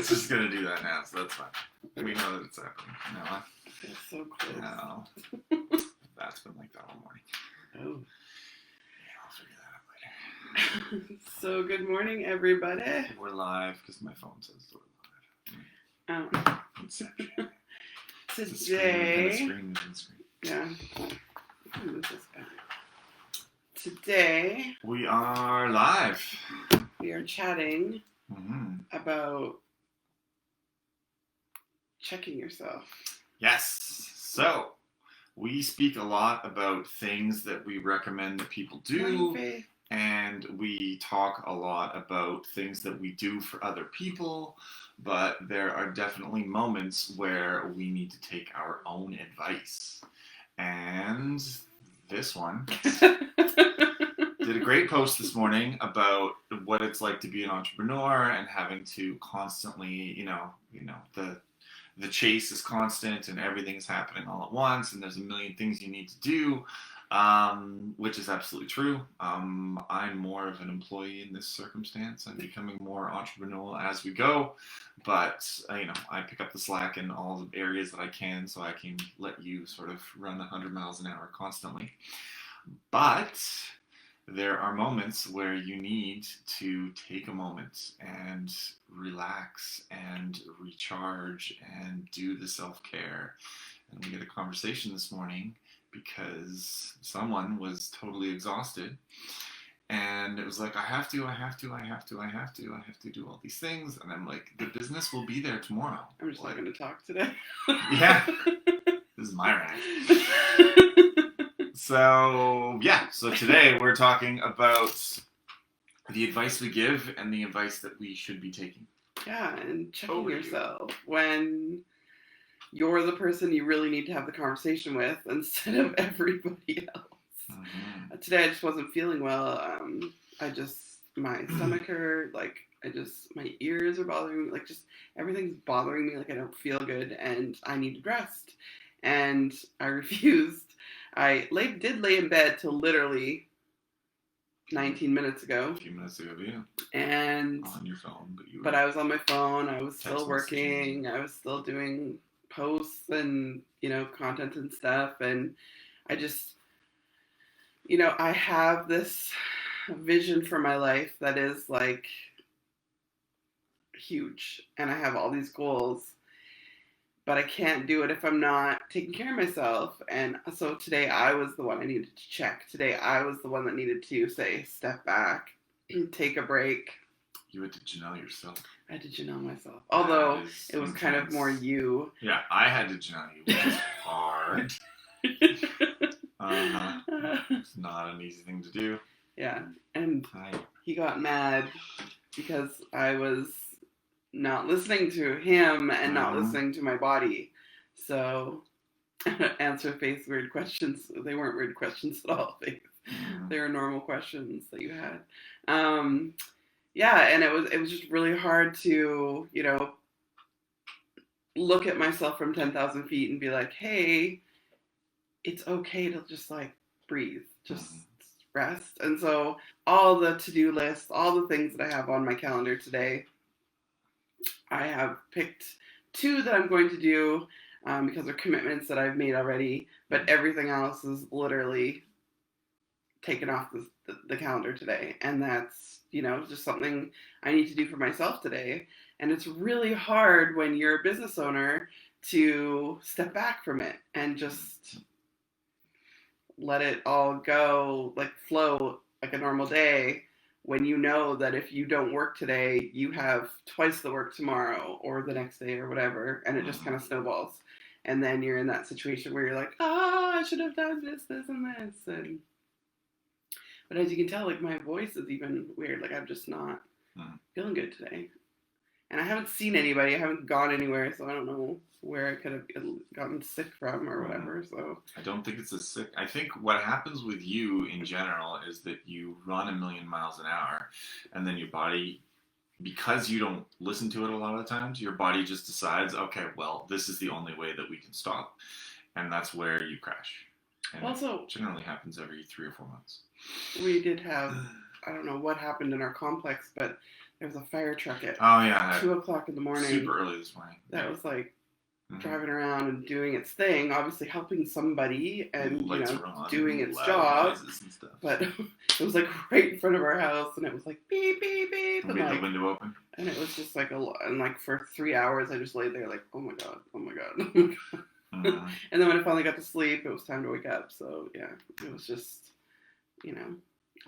It's just going to do that now, so that's fine. We know that it's happening. No, It's so close. no. That's been like that all morning. Oh. Yeah, I'll figure that out later. So good morning, everybody. We're live because my phone says we're live. Oh. Inception. Today. Screen. Yeah. Move this back. Today We are live. we are chatting about checking yourself. Yes. So we speak a lot about things that we recommend that people do, and we talk a lot about things that we do for other people, but there are definitely moments where we need to take our own advice. And this one did a great post this morning about what it's like to be an entrepreneur and having to constantly, the chase is constant and everything is happening all at once and there's a million things you need to do, which is absolutely true. I'm more of an employee in this circumstance. I'm becoming more entrepreneurial as we go, but I pick up the slack in all the areas that I can so I can let you sort of run 100 miles an hour constantly. But there are moments where you need to take a moment and relax and recharge and do the self-care. And we had a conversation this morning because someone was totally exhausted. And it was like, I have to do all these things. And I'm like, the business will be there tomorrow. I'm just not going to talk today. Yeah. This is my rant. So today we're talking about the advice we give and the advice that we should be taking. Yeah, and checking yourself when you're the person you really need to have the conversation with instead of everybody else. Mm-hmm. Today I just wasn't feeling well. My stomach hurt, my ears are bothering me, everything's bothering me, I don't feel good and I needed rest. And I refused. I did lay in bed till literally 19 minutes ago. A few minutes ago, yeah. And on your phone, but I was on my phone. I was still working. I was still doing posts and content and stuff. And I just, I have this vision for my life that is huge, and I have all these goals. But I can't do it if I'm not taking care of myself. And so today I was the one I needed to check. Today I was the one that needed to say, step back, take a break. You had to Janelle yourself. I had to Janelle myself. Although it was kind of more you. Yeah, I had to Janelle you, which is hard. It's not an easy thing to do. Yeah, and he got mad because I was not listening to him and not listening to my body. So, answer Faith's weird questions. They weren't weird questions at all, Faith. They were normal questions that you had. And it was just really hard to, look at myself from 10,000 feet and be like, hey, it's okay to just breathe, just rest. And so all the to-do lists, all the things that I have on my calendar today, I have picked 2 that I'm going to do because they're commitments that I've made already, but everything else is literally taken off the calendar today. And that's, just something I need to do for myself today. And it's really hard when you're a business owner to step back from it and just let it all go, flow like a normal day. When you know that if you don't work today, you have twice the work tomorrow or the next day or whatever, and it just kind of snowballs. And then you're in that situation where you're like, I should have done this, and this. But as you can tell, my voice is even weird. I'm just not feeling good today. And I haven't seen anybody. I haven't gone anywhere, so I don't know where I could have gotten sick from or whatever. So I don't think it's a sick. I think what happens with you in general is that you run 1,000,000 miles an hour, and then your body, because you don't listen to it a lot of the times, your body just decides, okay, well, this is the only way that we can stop, and that's where you crash. And also, it generally happens every 3 or 4 months. We did have, I don't know what happened in our complex, but there was a fire truck at Oh yeah, 2:00 in the morning. super early this morning. That was like driving around and doing its thing, obviously helping somebody and doing its job. And stuff. But it was like right in front of our house, and it was like beep beep beep, and like the window open. And it was just like and like for 3 hours, I just laid there like, oh my god, oh my god, oh my god. And then when I finally got to sleep, it was time to wake up. So yeah, it was just,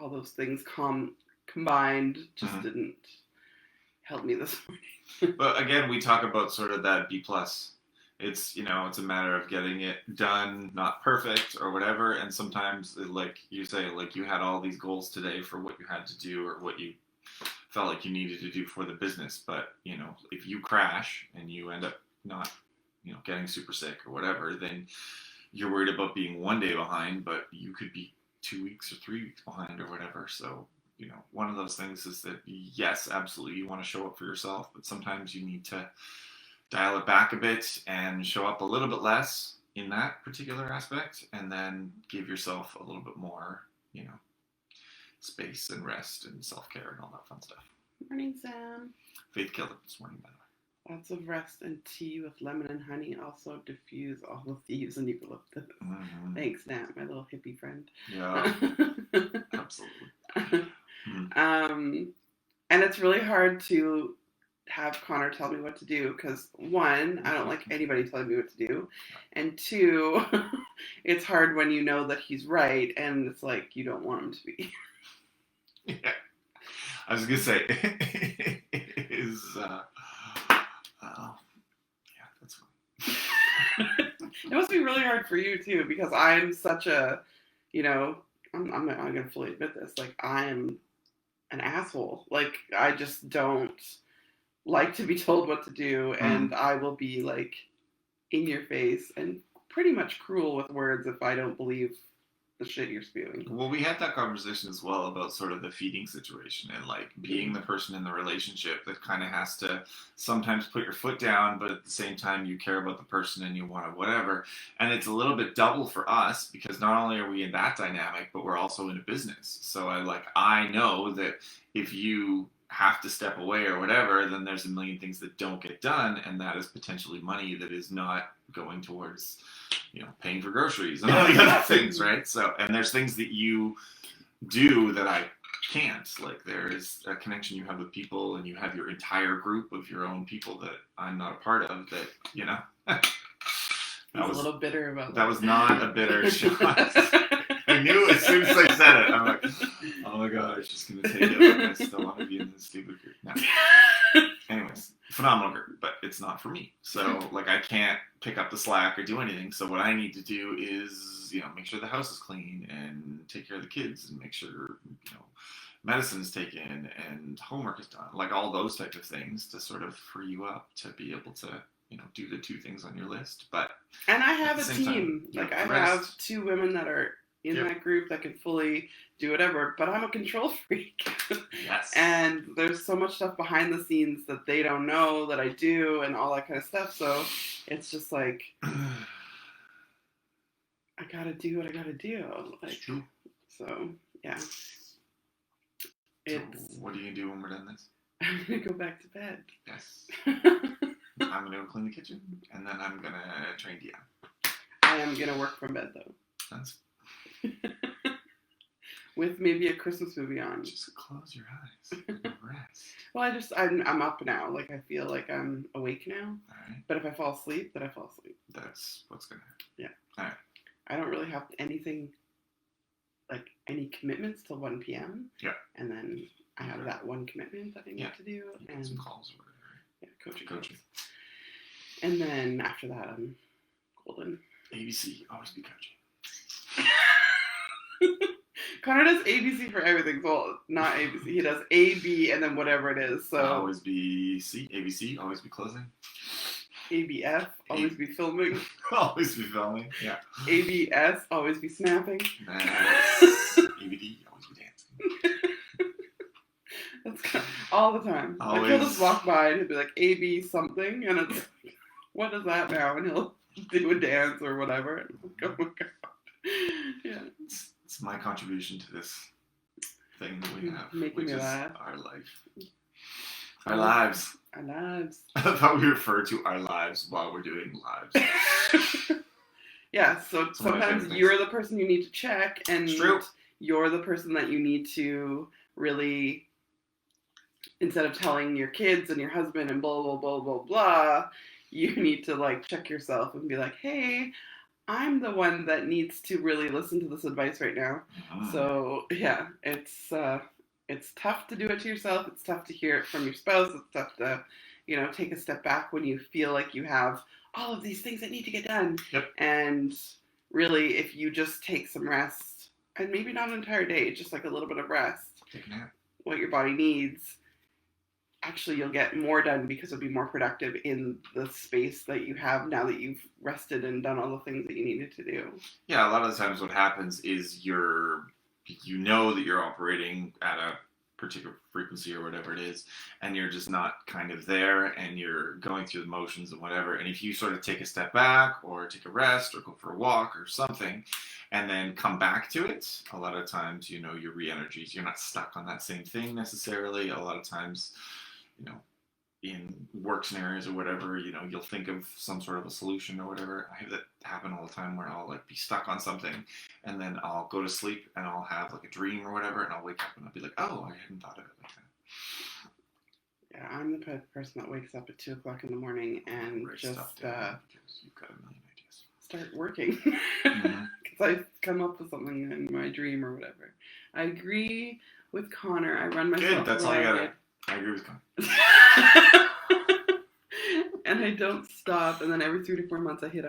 all those things combined just didn't help me this morning. But again, we talk about sort of that B+. It's, it's a matter of getting it done, not perfect or whatever. And sometimes, like you say, like you had all these goals today for what you had to do or what you felt like you needed to do for the business. But, if you crash and you end up not, getting super sick or whatever, then you're worried about being 1 day behind, but you could be 2 weeks or 3 weeks behind or whatever. So, one of those things is that, yes, absolutely, you want to show up for yourself, but sometimes you need to dial it back a bit and show up a little bit less in that particular aspect, and then give yourself a little bit more, space and rest and self-care and all that fun stuff. Morning, Sam. Faith killed it this morning, by the way. Lots of rest and tea with lemon and honey also diffuse all the thieves and eucalyptus. Thanks, Nat, my little hippie friend. Yeah, absolutely. And it's really hard to have Connor tell me what to do because, one, I don't like anybody telling me what to do, and two, it's hard when you know that he's right and it's like you don't want him to be. Yeah, I was gonna say it is. Yeah, that's fine. It must be really hard for you too because I'm such a, I'm gonna fully admit this. Like I'm an asshole. Like I just don't like to be told what to do, and I will be like in your face and pretty much cruel with words if I don't believe the shit you're spewing. Well, we had that conversation as well about sort of the feeding situation and like being the person in the relationship that kind of has to sometimes put your foot down, but at the same time you care about the person and you want to whatever. And it's a little bit double for us because not only are we in that dynamic, but we're also in a business. So I know that if you have to step away or whatever, then there's a million things that don't get done, and that is potentially money that is not going towards paying for groceries and all the other things, right? So, and there's things that you do that I can't. Like there is a connection you have with people, and you have your entire group of your own people that I'm not a part of. That I was a little bitter about that. That was not a bitter shot. I knew as soon as I said it, I'm like, oh my god, it's just gonna take it. Like, I still want to be in this stupid group. No. Anyways, phenomenal group, but it's not for me. So I can't pick up the slack or do anything. So what I need to do is, make sure the house is clean and take care of the kids and make sure, medicine is taken and homework is done. Like all those type of things to sort of free you up to be able to, do the two things on your list. And I have a team. I have two women that are in that group that can fully do whatever, but I'm a control freak. Yes. And there's so much stuff behind the scenes that they don't know that I do and all that kind of stuff. So it's just like, I gotta do what I gotta do. It's true. So, yeah. So what are you gonna do when we're done this? I'm gonna go back to bed. Yes. I'm gonna go clean the kitchen, and then I'm gonna train Deanna. I am gonna work from bed, though. That's with maybe a Christmas movie on. Just close your eyes and rest. Well, I'm up now. Like I feel like I'm awake now. All right. But if I fall asleep, then I fall asleep. That's what's gonna happen. Yeah. All right. I don't really have anything, like any commitments till 1 p.m. Yeah. And then I have that one commitment that I need to do. And some calls or whatever. Yeah, coaching. And then after that, I'm golden. ABC, always be coaching. Connor does ABC for everything. Well, not ABC. He does A, B, and then whatever it is. So always be C. ABC, always be closing. ABF, always be filming. Always be filming, yeah. ABS, always be snapping. ABD, always be dancing. That's kind of, all the time. Like he'll just walk by and he'll be like, AB something, and it's like, what is that now? And he'll do a dance or whatever. And I'm like, oh my god. Yeah. It's my contribution to this thing that we have, making which me is laugh. our life. Our lives. Our lives. I thought we referred to our lives while we're doing lives. Yeah, so It's one of my sometimes favorite you're the person you need to check, and It's true. you're the person that you need to really, instead of telling your kids and your husband and blah, blah, blah, blah, blah, you need to like check yourself and be like, hey, I'm the one that needs to really listen to this advice right now. Mm. So yeah, it's tough to do it to yourself. It's tough to hear it from your spouse. It's tough to, take a step back when you feel like you have all of these things that need to get done. Yep. And really, if you just take some rest, and maybe not an entire day, just like a little bit of rest, Take a nap. what your body needs, actually you'll get more done because you'll be more productive in the space that you have now that you've rested and done all the things that you needed to do. Yeah, a lot of the times what happens is you know that you're operating at a particular frequency or whatever it is, and you're just not kind of there, and you're going through the motions and whatever. And if you sort of take a step back or take a rest or go for a walk or something and then come back to it, a lot of times, your re-energies, you're not stuck on that same thing necessarily. A lot of times, in work scenarios or whatever, you'll think of some sort of a solution or whatever. I have that happen all the time where I'll like be stuck on something, and then I'll go to sleep and I'll have like a dream or whatever, and I'll wake up and I'll be like, oh, I hadn't thought of it like that. Yeah, I'm the person that wakes up at 2 o'clock in the morning and Great just stuff, Dad, because you've got a million ideas. start working. Mhm. Because I come up with something in my dream or whatever. I agree with Connor. I run myself Good, that's all you ragged. I agree with Con. And I don't stop. And then every 3 to 4 months, I hit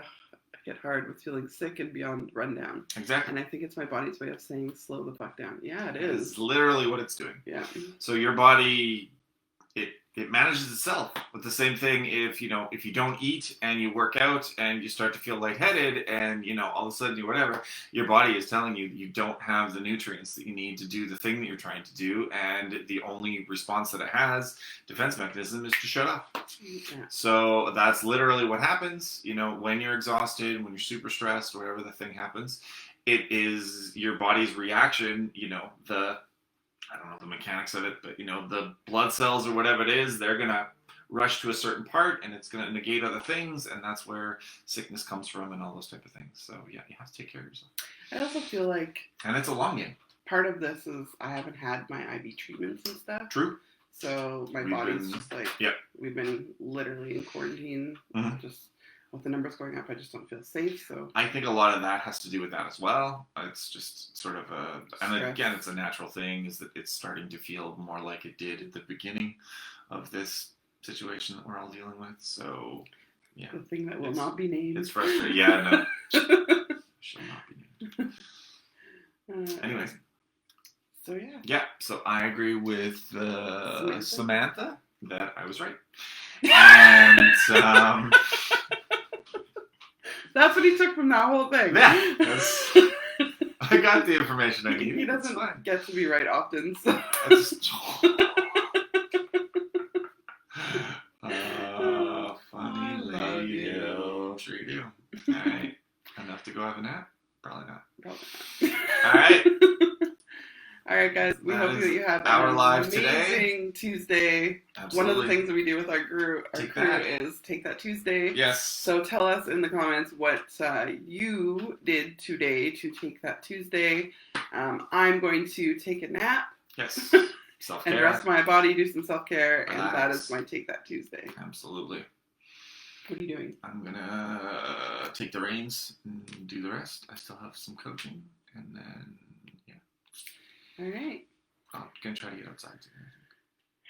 hard with feeling sick and beyond rundown. Exactly. And I think it's my body's way of saying slow the fuck down. Yeah, it It's is. literally what it's doing. Yeah. So your body, it manages itself with the same thing. If you don't eat and you work out and you start to feel lightheaded and all of a sudden your body is telling you you don't have the nutrients that you need to do the thing that you're trying to do, and the only response that it has, defense mechanism, is to shut up. Yeah. So that's literally what happens. When you're exhausted, when you're super stressed, whatever the thing happens, it is your body's reaction. I don't know the mechanics of it, but the blood cells or whatever it is, they're gonna rush to a certain part, and it's gonna negate other things, and that's where sickness comes from, and all those type of things. So yeah, you have to take care of yourself. I also feel like And it's a long game. part of this is I haven't had my IV treatments and stuff. True. So my We've body's been- just like, Yep. we've been literally in quarantine. Mhm. Just with the numbers going up, I just don't feel safe. So I think a lot of that has to do with that as well. It's just sort of and Stress. again, it's a natural thing, is that it's starting to feel more like it did at the beginning of this situation that we're all dealing with. So yeah, the thing that will It's- not be named. it's frustrating. Yeah, no. Shall not be named. Anyways. So yeah. Yeah, so I agree with Samantha? Samantha that I was right. And That's what he took from that whole thing. yeah, I got the information I needed. He It's doesn't fine. get to be right often. So. Funny I love lady. you. Sure you do. Alright. Enough to go have a nap? Probably not. Probably not. Alright. All right, guys. We That hope is that you have our an live amazing today. Tuesday. Absolutely. One of the things that we do with our crew Take that. is Take That Tuesday. Yes. So tell us in the comments what you did today to Take That Tuesday. I'm going to take a nap Yes. and Self-care. rest my body, do some self-care, and that Relax. is my Take That Tuesday. Absolutely. What are you doing? I'm gonna take the reins and do the rest. I still have some coaching, and then All right. I'm gonna try to get outside today.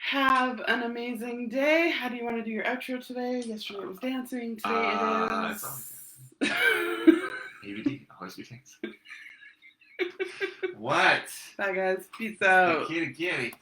Have an amazing day. How do you want to do your outro today? Yesterday it was dancing. Today it It's is. ABD, always be things. What? Bye, guys. Peace out. Kitty, kitty.